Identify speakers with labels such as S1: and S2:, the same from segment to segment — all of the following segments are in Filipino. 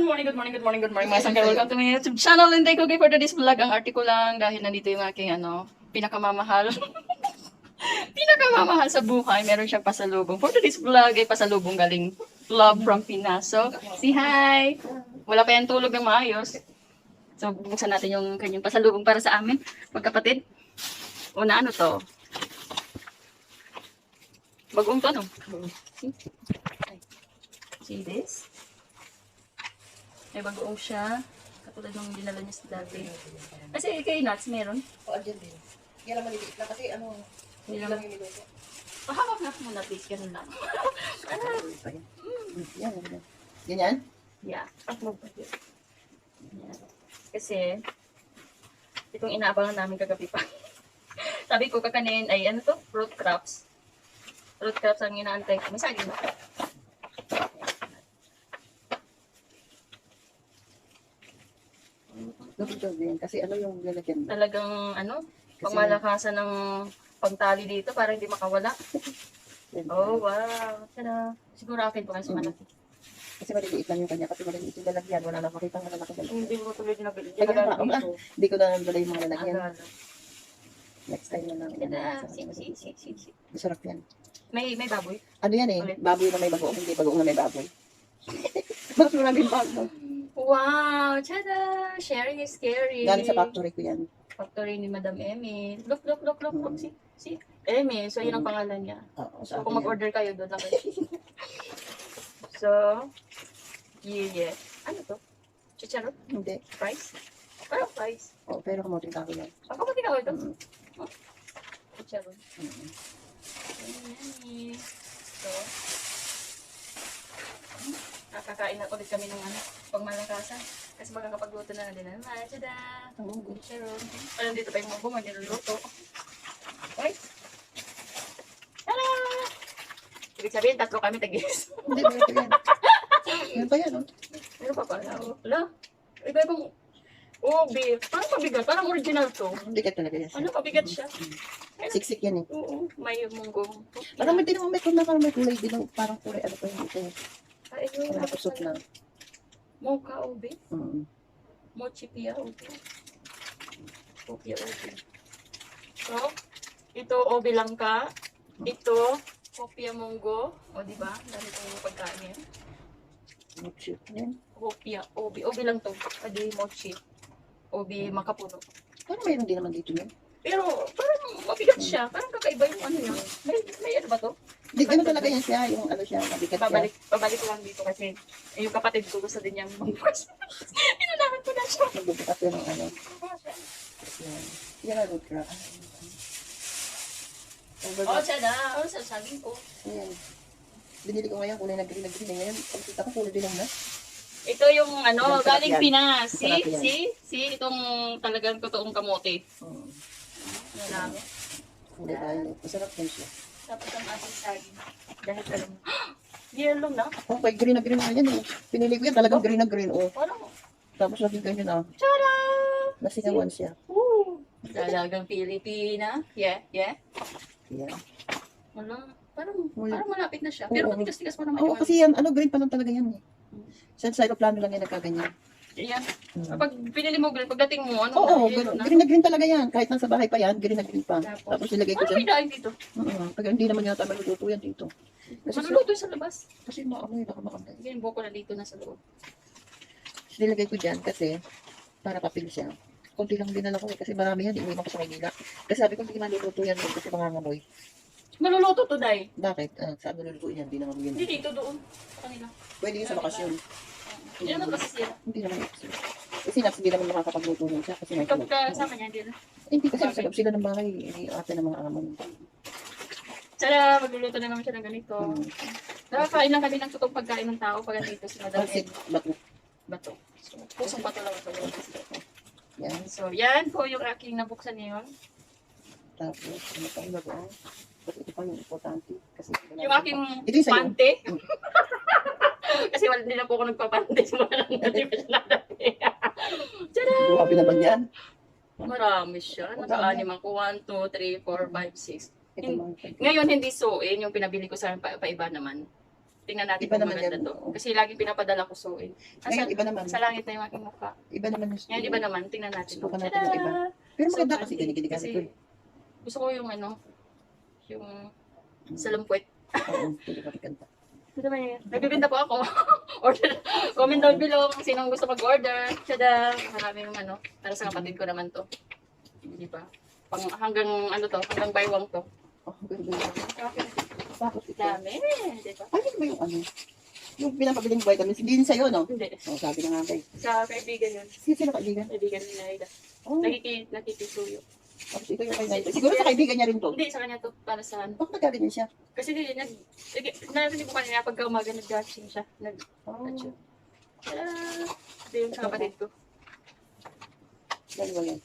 S1: morning, mga sangkay. Welcome to my YouTube channel. And thank you for today's vlog. Ang artiko lang dahil nandito yung aking pinakamamahal. Pinakamamahal sa buhay. Meron siyang pasalubong. For today's vlog ay pasalubong galing Love from Pinas. So, say hi! Wala pa yan tulog ng maayos. So, bubuksan natin yung kanyang pasalubong para sa amin, magkapatid. Una, ano to? Bagong to, no? See this? May bagoong siya. Katulad ng dinala niya sa dati. Kasi kay Nuts meron.
S2: O, andyan din. Yan lang maliliit lang kasi hindi lang yung niluto.
S1: Pahawak na muna please. Ganun lang.
S2: Yan, yan. Ganyan?
S1: Yeah. Yeah. Kasi, itong inaabangan namin kagabi pa. Sabi ko kakanin ay ano to? Fruit crops. Fruit crops ang inaantay ko. May saging ba?
S2: Luto din. Kasi ano yung lalagyan mo?
S1: Talagang pangmalakasan ng pagtali dito para hindi makawala. Oh, wow. Tada. Siguro akin po kasi malaki.
S2: Kasi maliliit lang yung kanya. Kasi maliliit yung lalagyan. Wala na makita nga lalaki dalawa.
S1: Hindi mo tuloy nabili.
S2: Kaya nga, hindi ko na nabala yung mga lalagyan.
S1: Agad.
S2: Next time na lang.
S1: Tada. Si.
S2: Masarap yan.
S1: May baboy.
S2: Ano yan eh?
S1: Ulit.
S2: Baboy na may bagoong. Hindi bagoong na may baboy. Mas maraming bago.
S1: Wow! Tada! Sharing is scary.
S2: Galing sa factory ko yan.
S1: Factory ni Madam Emmy. Look. See? Emmy. So, yun ang pangalan niya.
S2: Oo,
S1: So,
S2: sa
S1: kung
S2: akin yan.
S1: mag-order kayo, doon lang kayo. So, yeah. Ano to? Chicharon?
S2: Hindi.
S1: Fries? Parang fries.
S2: Oo, pero kamuting kako yan.
S1: Ang kapatid ako ito.
S2: Mm.
S1: Chicharon.
S2: Mm.
S1: Yummy. So, nakakain na ulit kami ng pangmalakasan. Kasi magkakapagluto na din naman. Tada!
S2: Ang munggo.
S1: Chicharon. Alam dito pa yung munggo, niluluto. Okay? Tada! Ibig sabihin, tatlo kami tagis.
S2: Hindi, ito yan. Yan pa yan, oh.
S1: Ano pa pala? Wala. Iba-ibang ubi. Parang mabigat. Parang original to.
S2: Hindi ka talaga yan.
S1: Ano, pabigat siya.
S2: Siksik yan eh.
S1: Oo, may munggo.
S2: Parang may din naman may kulay, parang may kulay din. Parang kulay, ano pa yun ito.
S1: Ay, yun.
S2: Parang kusot na.
S1: Mocha ubi.
S2: Mm.
S1: Mochi pia ubi. Pia ubi. So, ito ubi lang ka. Ito, kopya munggo. O, diba? Dami itong pagkain yan.
S2: Mochi. Yan.
S1: Kopya, ubi. Ubi lang to. Adi mochi. Ubi makapuno.
S2: Parang mayroon din naman dito yun.
S1: Pero, parang mabigat siya. Parang kakaiba yung ano niya. May ano ba to?
S2: Hindi, gano'n talaga yan siya. Yung ano siya, mabigat siya.
S1: Babalik lang dito kasi yung kapatid ko gusto din niyang inunahan ko na siya.
S2: Magbubukas yan ng ano. Yan. Yan ang root crab.
S1: Oh, siya na. Oh, sasabing ko.
S2: Ayan. Binili ko ngayon, kulay na green na green. Ngayon, pagkita ko, kulay din lang na.
S1: Ito yung
S2: Masarap
S1: galing
S2: yan.
S1: Pinas.
S2: Masarap yan.
S1: See? Itong talagang totoong kamote. Marami.
S2: Kulay tayo. Masarap yan siya.
S1: Tapos ang ating saging. Dahil alam mo, yellow na.
S2: Okay, green na green na yan eh. Pinili ko yan, talagang green na green. Oh.
S1: Parang,
S2: Tapos lagi ganyan ah.
S1: tada!
S2: Nasingawan siya.
S1: Woo! Talagang Pilipina. Yeah.
S2: Yan.
S1: Parang malapit na siya. Pero
S2: Oo.
S1: matigas-tigas pa naman
S2: Oo,
S1: yung
S2: kasi yan, ano, green pa lang talaga yan eh. Sa aeroplano lang yan nagkaganyan.
S1: Ayan. Kapag pinili mo green, pagdating mo,
S2: Oo,
S1: yellow na.
S2: green na green talaga yan. Kahit nasa bahay pa yan, green na green pa.
S1: Tapos,
S2: Tapos nilagay ko
S1: ano
S2: dyan.
S1: may dahil dito?
S2: Pag hindi naman yata maluluto yan dito. Kasi
S1: Maluluto sa labas.
S2: kasi ano yun, nakamakanda.
S1: Sige, buko na dito na sa loob.
S2: Nilagay ko dyan kasi para papil siya. Kunti lang dinala ko eh, kasi marami yan. Iuwi mo ko sa Maynila. Kasi sabi ko hindi maluluto yan kasi mangangamoy.
S1: Maluluto to, Day.
S2: Bakit? Saan naluluto yan? Hindi naman yun.
S1: Hindi dito doon. Sa kanila.
S2: Pwede yun sa bakasyon.
S1: Hindi naman kasi sila.
S2: Hindi naman yun. Kasi hindi naman makakapagluto nun siya kasi may tulog.
S1: Pagkasama niya, hindi na.
S2: Hindi kasi sa loob sila ng bahay. Hindi ate ng mga amo.
S1: Sana magluluto na naman siya ng ganito.
S2: Hmm.
S1: Nakakain lang kami ng totoong pagkain ng tao pag dito si Madam
S2: Kasi
S1: Ed.
S2: bato.
S1: Bato. So, pusong bato lang ito.
S2: Yan.
S1: So, yan po yung aking nabuksan ngayon.
S2: Tapos, ano pa yung bago? Kasi ito pa yung importante. Kasi
S1: Yung aking
S2: ito yung sa'yo.
S1: pante. Kasi wala din na po ako nagpapante. Simula lang hindi pa siya nadati. Tada!
S2: Grabe naman yan.
S1: Marami siya. Naka-anim ako. 1, 2, 3, 4, 5, 6.
S2: Ito mga
S1: Ngayon, hindi suin yung pinabili ko sa paiba naman. Tingnan natin
S2: Iba
S1: kung
S2: naman
S1: maganda
S2: yan.
S1: to. Kasi laging pinapadala ko suin.
S2: Ngayon, iba naman.
S1: Sa langit na yung aking mukha.
S2: Iba naman yung
S1: Ngayon, iba naman. Tingnan natin.
S2: Subukan natin yung iba. Pero maganda kasi
S1: Kasi-
S2: giniginig
S1: kasi
S2: ko.
S1: gusto ko yung yung salampwet.
S2: Oo, hindi ka pikanta.
S1: Ito naman yun. Nagbibinta po ako. Order. Comment down below kung sinong gusto mag-order. Tada! Maraming para sa kapatid ko naman to. Di ba? Hanggang hanggang baywang to.
S2: Oh, ganda.
S1: Okay.
S2: Tapos ito.
S1: Dami. Di ba?
S2: Ay, ito ba yung yung pinapabiling vitamins? Hindi din sa'yo, no?
S1: Hindi.
S2: Oh, sabi na nga guys.
S1: Sa kaibigan yun.
S2: Sino kaibigan?
S1: Kaibigan ni Naida.
S2: Oh,
S1: Nakikisuyo.
S2: tapos ito yung kay Naida. Siguro sa kaibigan niya rin to.
S1: Hindi, sa kanya to. Para sa
S2: Bakit nagkaganyan siya?
S1: Kasi narinig ko kanina pagka umaga nag-dashing siya.
S2: Oh,
S1: Tada! Ito yung sa kapatid ko.
S2: dalawa yan.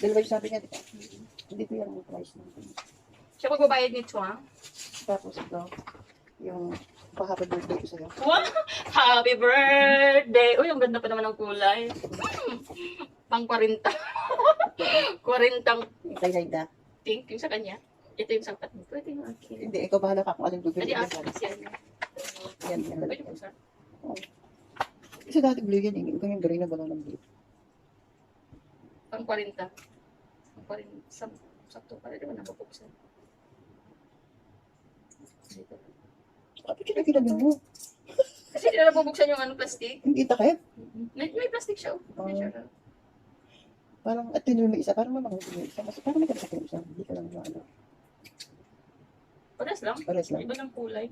S2: Dalawa yung sabi niya, di ba? Hindi ko yan ang price natin.
S1: Siya magbabayad nito, ha?
S2: Tapos ito, yung pa-happy birthday ko sa'yo.
S1: Wow! Happy birthday! Uy, ang ganda pa naman ng kulay. Pang 40. 40
S2: Kay Naida.
S1: pink yung sa kanya. Ito yung sa kapatid ko. Ito yung akin.
S2: Hindi, ikaw bahala ka kung anong
S1: Hindi,
S2: bibili.
S1: akin. Yan.
S2: Yan, yan.
S1: Pwede po, sir.
S2: Kasi dati blue yan, eh. Ikaw yung green na wala ng blue.
S1: Pang 40. Pang 40. Sakto pa rin naman nabubuksan. Dito.
S2: Kapag kinakilamin mo,
S1: Kasi hindi na nabubuksan yung plastic.
S2: hindi takip.
S1: May plastic siya. May siya.
S2: Parang, at tinulong may isa, parang mamang yung isa. Mas, parang may kapasakit yung isa. Hindi ka lang ano.
S1: Pares lang.
S2: Pares lang.
S1: Iba ng kulay.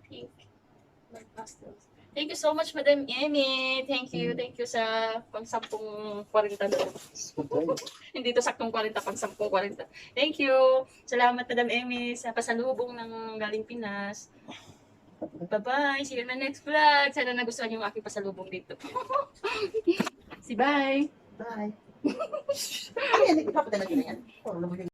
S1: Pink. Like pastels. Thank you so much, Madam Emmy. Thank you sa pang 10-40 doon. Hindi to saktong 40, pang 10-40. Thank you. Salamat, Madam Emmy, sa pasalubong ng galing Pinas. Bye-bye. See you in my next vlog. Sana nagustuhan niyo yung aking pasalubong dito. Si bye.
S2: Bye. Ano yan? Ipapadala nyo na yan?